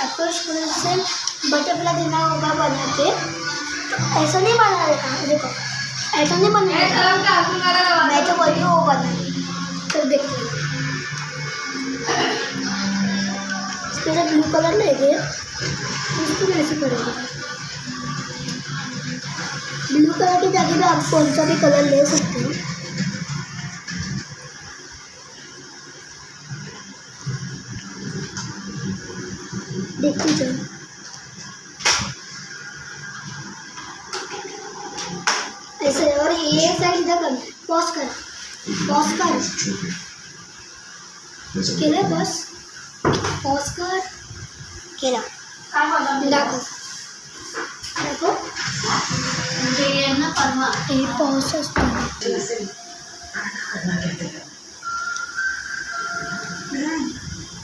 आपको स्कूल से बटरफ्लाई देना होगा बना के। तो ऐसा नहीं बनाएगा, देखो ऐसा नहीं बनाएगा, मैं तो बोल रही हूँ वो बनाए। तो देखो इसके लिए ब्लू कलर लेंगे, इसको ऐसे करेंगे। ब्लू कलर की जगह पे आप कौन सा भी कलर ले सकते हो। देखते जाओ, ऐसे। और ये साइड इधर कर, पॉज कर, पॉज कर, केला बस, पॉज कर, केला देखो देखो ये ना परमा ये पॉज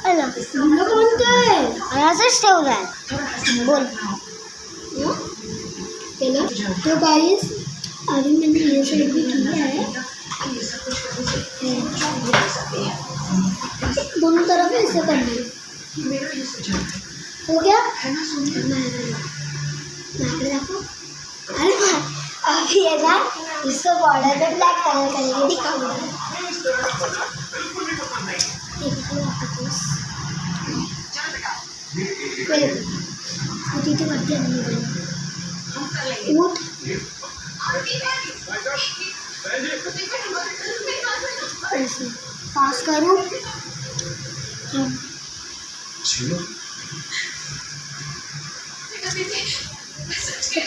अला मुन्ना को बनता है ऐसे स्टेव है बोल केला। तो गाइस अभी मैंने ये साइड भी किया है, दोनों तरफ ऐसे करना है। हो गया? अरे अभी है ना, इसको बॉर्डर पे ब्लैक कलर करेंगे, दिखाऊंगा। उठ ऐसे पास करूँ तो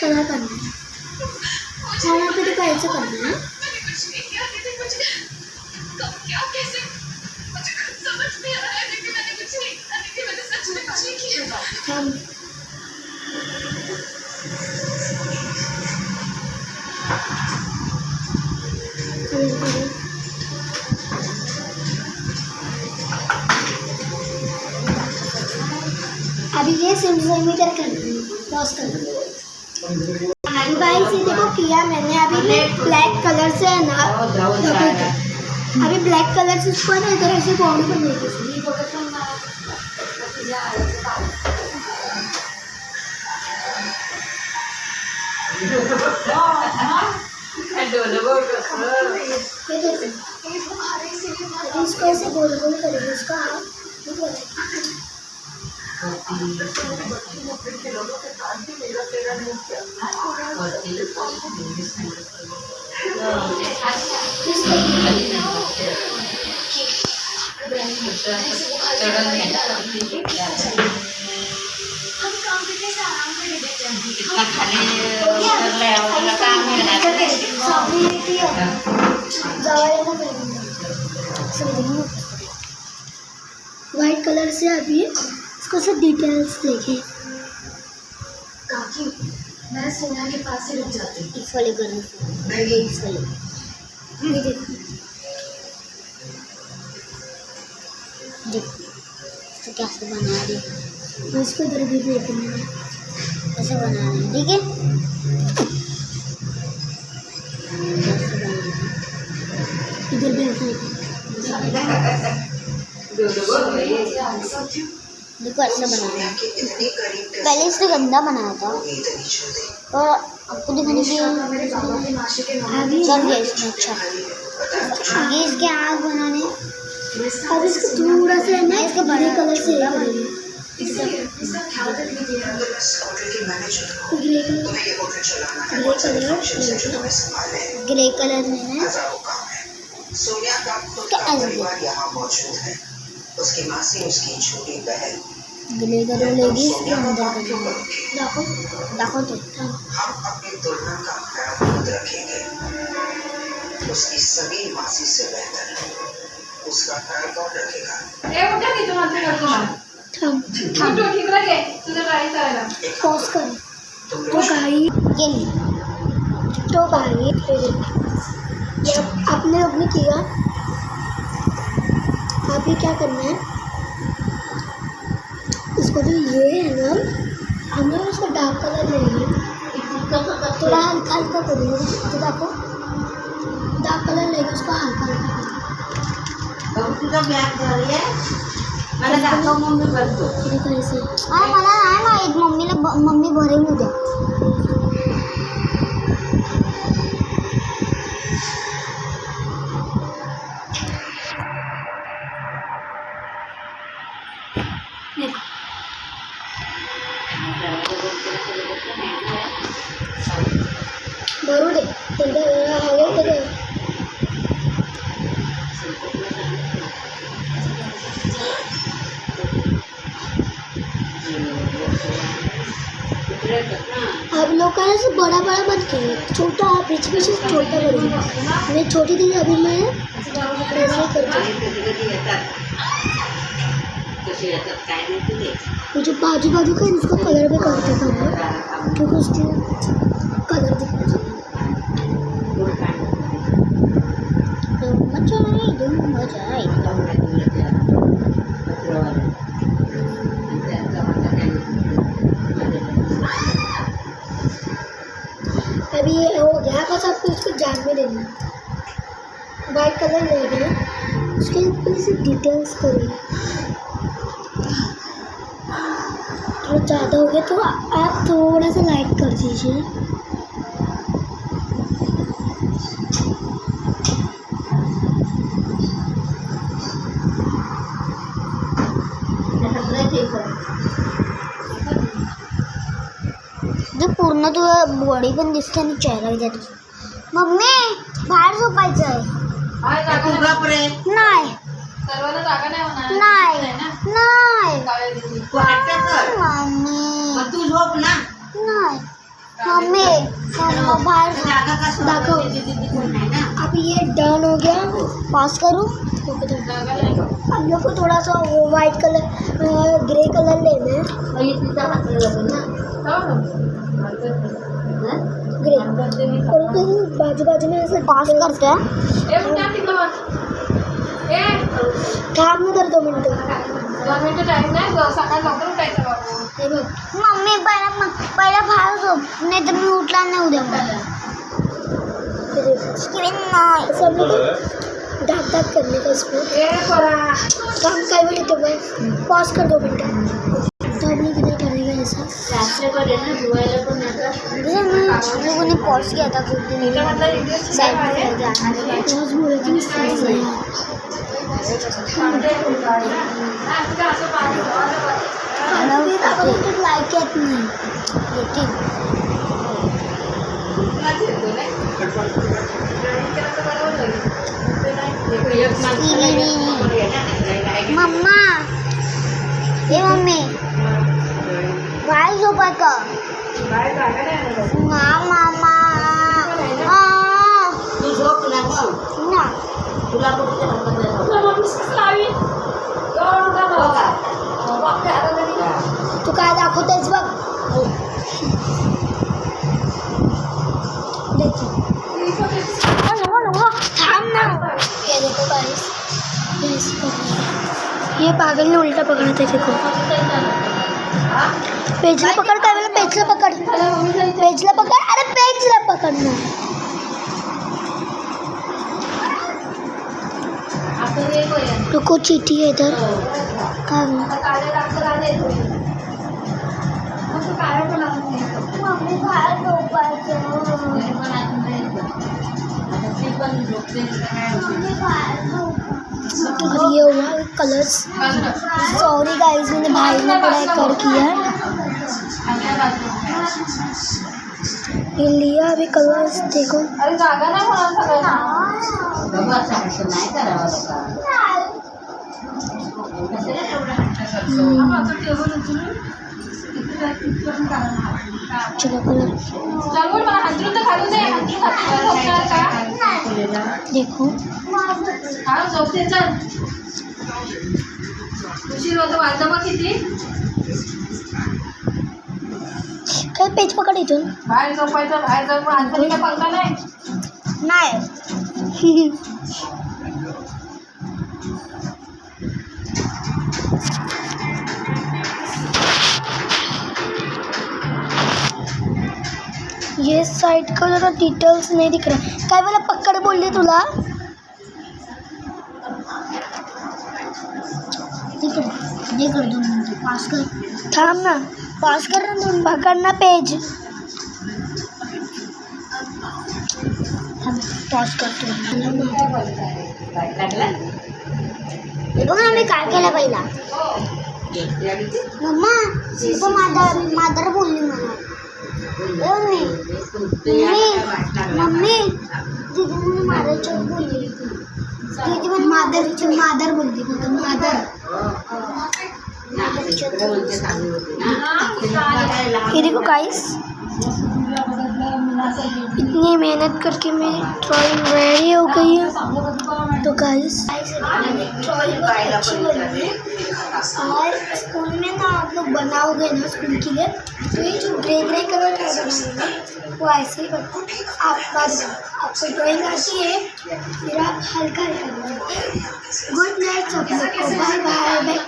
कलर करना है, खाना पे तो कैसे करना है। हम अभी ये सेंटीमीटर करना है, क्रॉस करना है। गाइस ये देखो किया मैंने, अभी ब्लैक कलर से है ना, अभी ब्लैक कलर से इसको ना इधर ऐसे बॉडी पर लेके इसको ऐसे गोल गोल करेंगे, इसका वाइट कलर से अभी इसको सब डिटेल्स देखें। काकी मैं सोना के पास से रुक जाती हूँ। इस वाले कलर से, इस वाले ये देखो, देखो तो कैसे बना रही है, इसको इधर भी देखना ऐसे बना रही है, ठीक है। इधर भी देखो ऐसे बना रहे हैं। पहले इससे गंदा बनाया था और आपको दिखाने के लिए कर दिया इसमें। अच्छा ये इसके आग बनाने, अब इसको थोड़ा सा है ना इसके बड़े कलर से ग्रे कलर में है। उसकी मासी उसकी छोटी बहन ग्रे कलर लेगी इसके अंदर देखो देखो तो हम अपनी दुल्हन का ख्याल खुद रखेंगे, उसकी सभी मासी से बेहतर उसका ख्याल कौन रखेगा। पॉज कर। तो गाई ये नहीं, तो गाई ये आपने अपने किया। अभी क्या करना है, इसको जो ये है ना, हमें उसको डार्क कलर लेंगे, थोड़ा हल्का हल्का करेंगे। तो देखो डार्क कलर लेंगे, उसको हल्का हल्का ब्लॅक झाली आहे मला दाखव मग मी करतो करेंगे। हाँ मला एक मम्मी भरेल उद्या. भरू दे हवे तर आप लोग से बड़ा मत करिए, छोटा पीछे पीछे छोटा करिए. मैं छोटी थी अभी मैं ऐसे करती हूँ. जो बाजू का इसका कलर भी करते थे हम लोग, क्योंकि उसकी कलर दिखना चाहिए. अभी ये हो गया, बस आपको इसको जान में देना. वाइट कलर लेंगे, उसके ऊपर से डिटेल्स करिए. थोड़ा ज़्यादा हो गया तो आप थोड़ा सा लाइट कर दीजिए. जो पूर्ण तुझा बॉडी पण दिसते आणि चेहरा दिसतो. मम्मी बाहेर झोपायचं आहे. नाही सर्वांना जागा नाही होणार. नाही नाही मग तू झोप ना. नाही मम्मी मम्मा बाहर दाखव. अब ये डन हो गया, पास करूँ. अब लोग को थोड़ा सा वो वाइट कलर ग्रे कलर लेना है. ग्रे और बाजू बाजू में ऐसे पास करते हैं. काम में कर 2 मिनटं. 2 मिनिटं टाईम नाही, सकाळी लवकर उठायचं बाबू. हे बघ मम्मी पहिला बाहेर झोप, नाही तर मी उठला नाही उद्या. स्क्रीन नाही दाग करने का इसमें काम काय वेळ येतो बाय. पॉज कर 2 मिनटं. तो हमने कितना करेगा ऐसा जैसे हम लोगों ने पॉज किया था कुछ दिन साइड में रह गया. पॉज बोले थे लाइक येत नाही मम्मा. ये मम्मी बाहेर झोपाय का. मामा तू झोप ना ना तुला तू काय दाखवतेस बघ. थांब ना. ये देखो गाइस, ये पागल ने उल्टा पकड़ा था. देखो पेजला पकड़. काय वेळेला पेजला पकड़. पेजला पकड़. अरे पेजला पकडना. रुको चीटी है इधर. काय मम्मी बाहेर झोपायचं. ये हुआ कलर्स. सॉरी गाइस, मैंने भाई ने पढ़ाई कर किया. ये लिया अभी कलर्स. देखो अरे जागा नाही होणार सगळ्यांना. चलो कलर मला हंतरून तर घालू दे. हंतरून का देखो. हा झोपते. चल उशीर होतो. वाजता मग किती. काय पेज पकड इथून. बाहेर झोपायचं. बाहेर जाऊन आतमध्ये काय पंखा नाही. नाही ये साइड का जरा डिटेल्स नहीं दिख रहा. काय मला पकड बोलली तुला. ये कर 2 मिनटं पास कर. थांब ना. पॉज कर ना, दोन भागांना पेज पॉज करतो. हे बघ ना मी काय केलं पहिला. मम्मा तो मादर बोलली मला. मम्मी मम्मी दीदी मला मादरच्या बोलली. दीदी मला मादर बोलली. ये देखो गाइस, इतनी मेहनत करके मेरी ड्राइंग रेडी हो गई है. तो गाइस ड्राइंग अच्छी बनी है. और स्कूल में ना आप लोग बनाओगे ना स्कूल के लिए, तो ये जो ग्रे कलर का बनाओगे वो ऐसे ही बनता. आपको ड्राइंग आती है फिर आप हल्का बनाओगे. गुड नाइट सब लोग को. Bye bye.